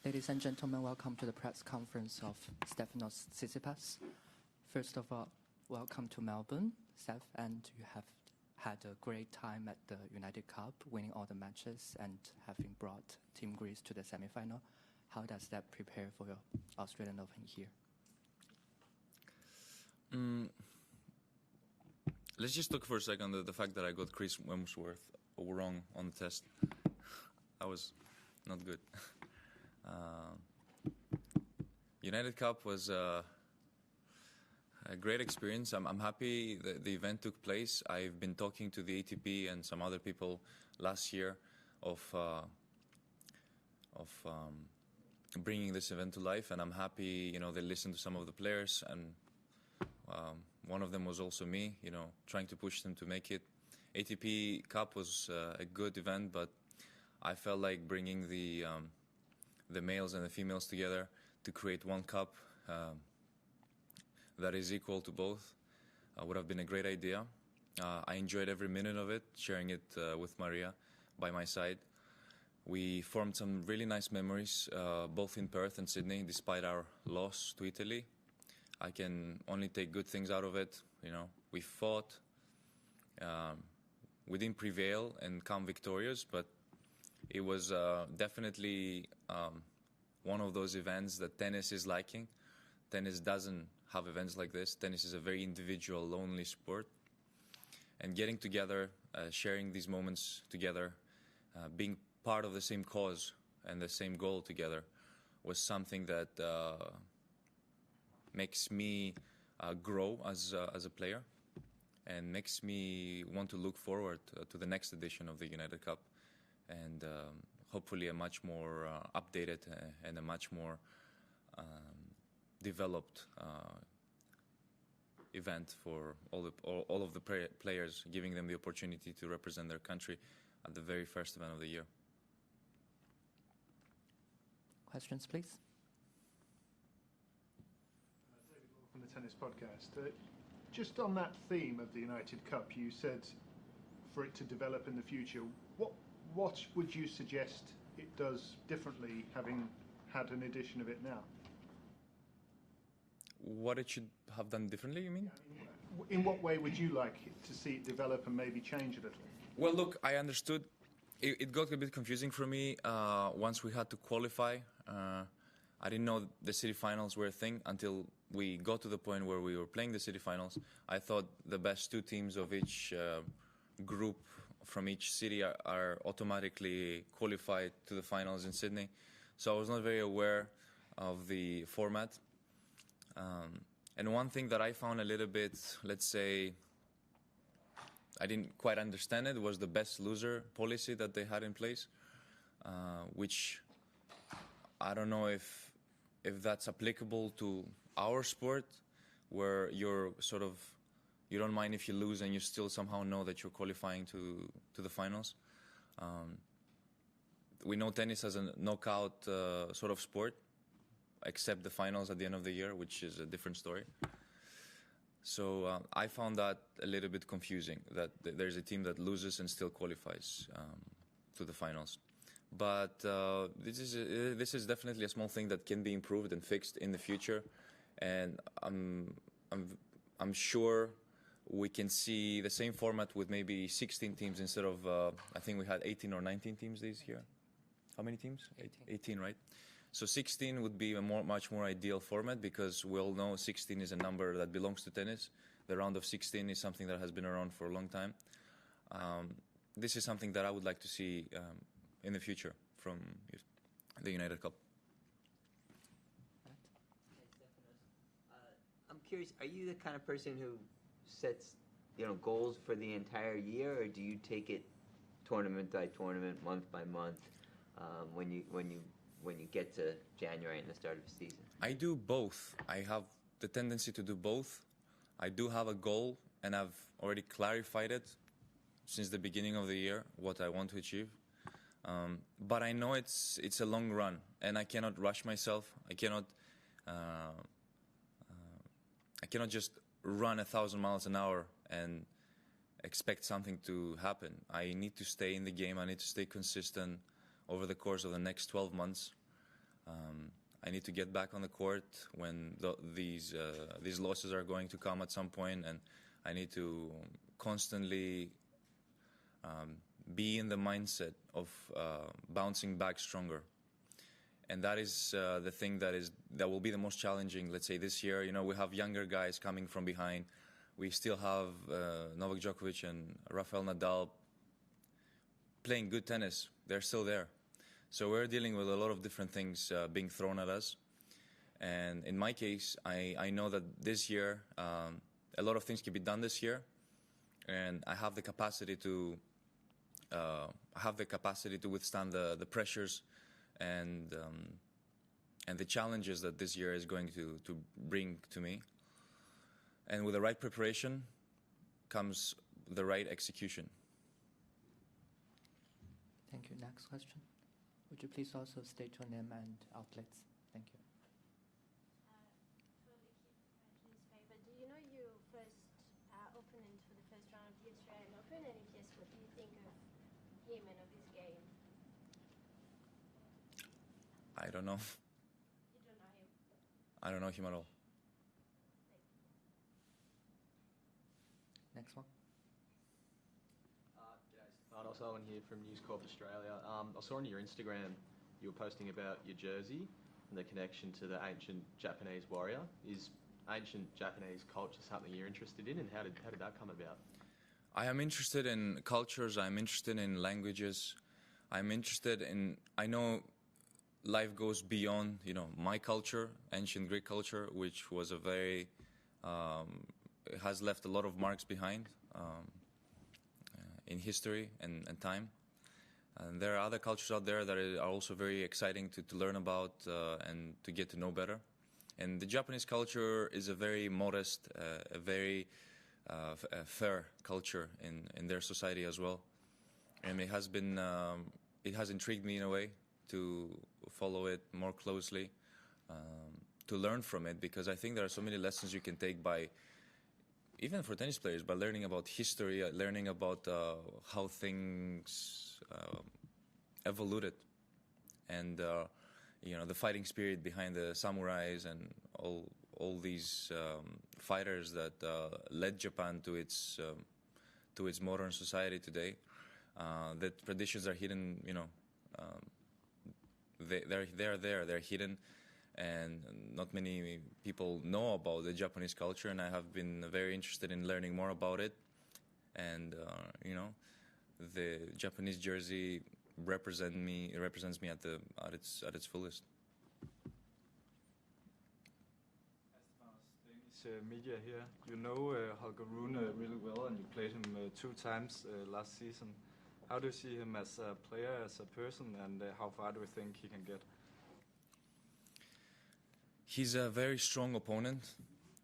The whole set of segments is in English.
Ladies and gentlemen, welcome to the press conference of Stefanos Tsitsipas. First of all, welcome to Melbourne, Steph, and you have had a great time at the United Cup, winning all the matches and having brought Team Greece to the semi-final. How does that prepare for your Australian Open here? Let's just talk for a second the fact that I got Chris Wemsworth wrong on the test. That was not good. United Cup was a great experience. I'm happy that the event took place. I've been talking to the ATP and some other people last year of bringing this event to life, and I'm happy, they listened to some of the players, and one of them was also me, trying to push them to make it. ATP Cup was a good event, but I felt like bringing the males and the females together to create one cup that is equal to both would have been a great idea. I enjoyed every minute of it, sharing it with Maria by my side. We formed some really nice memories, both in Perth and Sydney, despite our loss to Italy. I can only take good things out of it. We fought, we didn't prevail and come victorious, but it was definitely one of those events that tennis is liking. Tennis doesn't have events like this. Tennis is a very individual, lonely sport. And getting together, sharing these moments together, being part of the same cause and the same goal together was something that makes me grow as a player and makes me want to look forward to the next edition of the United Cup, and hopefully a much more updated and a much more developed event for all of the players, giving them the opportunity to represent their country at the very first event of the year. Questions, please. From the Tennis Podcast. Just on that theme of the United Cup, you said for it to develop in the future. What would you suggest it does differently, having had an edition of it now? What it should have done differently, you mean? In what way would you like to see it develop and maybe change a little? Well, look, I understood. It got a bit confusing for me once we had to qualify. I didn't know the city finals were a thing until we got to the point where we were playing the city finals. I thought the best two teams of each group from each city are automatically qualified to the finals in Sydney. So I was not very aware of the format. And one thing that I found a little bit, let's say, I didn't quite understand it, was the best loser policy that they had in place, which I don't know if that's applicable to our sport, where you're sort of, you don't mind if you lose and you still somehow know that you're qualifying to the finals. We know tennis as a knockout sort of sport, except the finals at the end of the year, which is a different story. So I found that a little bit confusing, that there's a team that loses and still qualifies to the finals. But this is definitely a small thing that can be improved and fixed in the future, and I'm sure we can see the same format with maybe 16 teams instead of I think we had 18 or 19 teams this year. How many teams? 18, right? So 16 would be a much more ideal format, because we all know 16 is a number that belongs to tennis. The round of 16 is something that has been around for a long time. This is something that I would like to see in the future from the United Cup. I'm curious, are you the kind of person who sets, goals for the entire year, or do you take it tournament by tournament, month by month, when you get to January and the start of the season? I do both. I have the tendency to do both. I do have a goal, and I've already clarified it since the beginning of the year, what I want to achieve. But I know it's a long run, and I cannot rush myself. I cannot just run 1,000 miles an hour and expect something to happen. I need to stay in the game. I need to stay consistent over the course of the next 12 months. I need to get back on the court when these losses are going to come at some point, and I need to constantly be in the mindset of bouncing back stronger. And that is the thing that will be the most challenging, let's say, this year. You know, we have younger guys coming from behind. We still have Novak Djokovic and Rafael Nadal playing good tennis. They're still there. So we're dealing with a lot of different things being thrown at us. And in my case, I know that this year, a lot of things can be done this year. And I have the capacity to withstand the pressures and the challenges that this year is going to bring to me. And with the right preparation comes the right execution. Thank you. Next question. Would you please also state your name and outlets? Thank you. For the newspaper, do you know you first opponent for the first round of the Australian Open? And if yes, what do you think of him and of his game? I don't know. You don't know him? I don't know him at all. Next one. G'day, Stefanos Owen here from News Corp Australia. I saw on your Instagram you were posting about your jersey and the connection to the ancient Japanese warrior. Is ancient Japanese culture something you're interested in, and how did that come about? I am interested in cultures. I'm interested in languages. I know life goes beyond, my culture, ancient Greek culture, which was a very, has left a lot of marks behind in history and time. And there are other cultures out there that are also very exciting to learn about and to get to know better. And the Japanese culture is a very modest, a very fair culture in their society as well. And it has intrigued me in a way to follow it more closely, to learn from it, because I think there are so many lessons you can take by, even for tennis players, by learning about history, learning about how things evolved, and the fighting spirit behind the samurais and all these fighters that led Japan to its modern society today. The traditions are hidden, they're there, they're hidden, and not many people know about the Japanese culture, and I have been very interested in learning more about it. And the Japanese jersey represents me at its fullest. Danish media here. You know Holger Rune really well, and you played him 2 times last season. How do you see him as a player, as a person, and how far do you think he can get? He's a very strong opponent.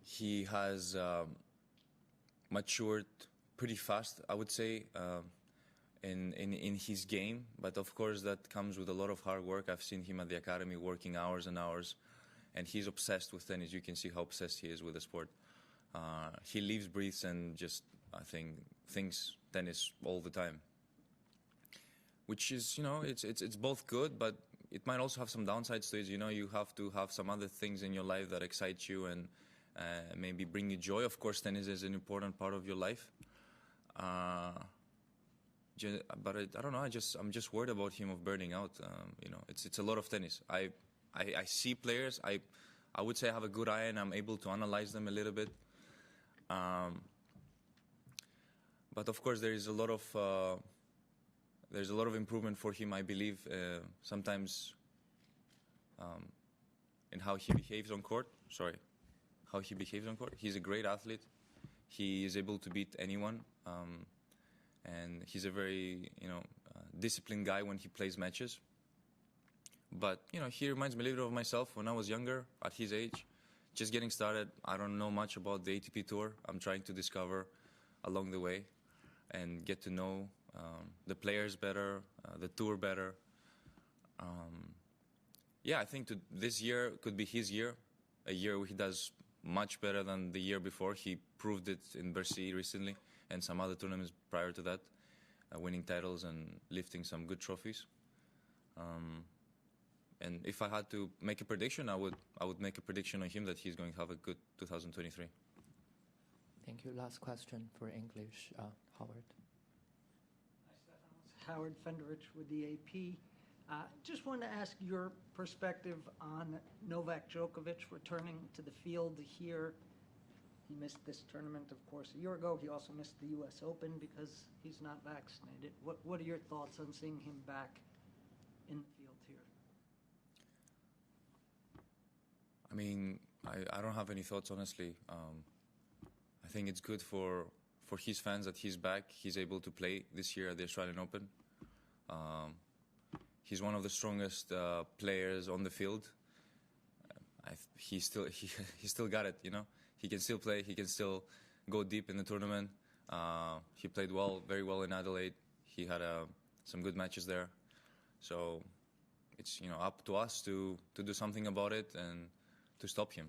He has matured pretty fast, I would say, in his game. But of course, that comes with a lot of hard work. I've seen him at the academy working hours and hours, and he's obsessed with tennis. You can see how obsessed he is with the sport. He lives, breathes, and just, I think, thinks tennis all the time. Which is, it's both good, but it might also have some downsides to it. You have to have some other things in your life that excite you and maybe bring you joy. Of course, tennis is an important part of your life. But I don't know. I'm just worried about him of burning out. It's a lot of tennis. I see players. I would say I have a good eye and I'm able to analyze them a little bit. But of course, there is a lot of improvement for him, I believe, sometimes in how he behaves on court. He's a great athlete. He is able to beat anyone. And he's a very, disciplined guy when he plays matches. But, he reminds me a little bit of myself when I was younger, at his age. Just getting started. I don't know much about the ATP Tour. I'm trying to discover along the way and get to know the players better, the tour better. I think this year could be his year, a year where he does much better than the year before. He proved it in Bercy recently and some other tournaments prior to that, winning titles and lifting some good trophies. And if I had to make a prediction, I would make a prediction on him that he's going to have a good 2023. Thank you. Last question for English, Howard. Hi, Stefanos. Howard Fenderich with the AP. Just wanted to ask your perspective on Novak Djokovic returning to the field here. He missed this tournament, of course, a year ago. He also missed the U.S. Open because he's not vaccinated. What are your thoughts on seeing him back in the field here? I mean, I don't have any thoughts, honestly. I think it's good for his fans that he's back. He's able to play this year at the Australian Open. He's one of the strongest players on the field. He still got it, you know. He can still play. He can still go deep in the tournament. He played very well in Adelaide. He had some good matches there. So it's up to us to do something about it and to stop him.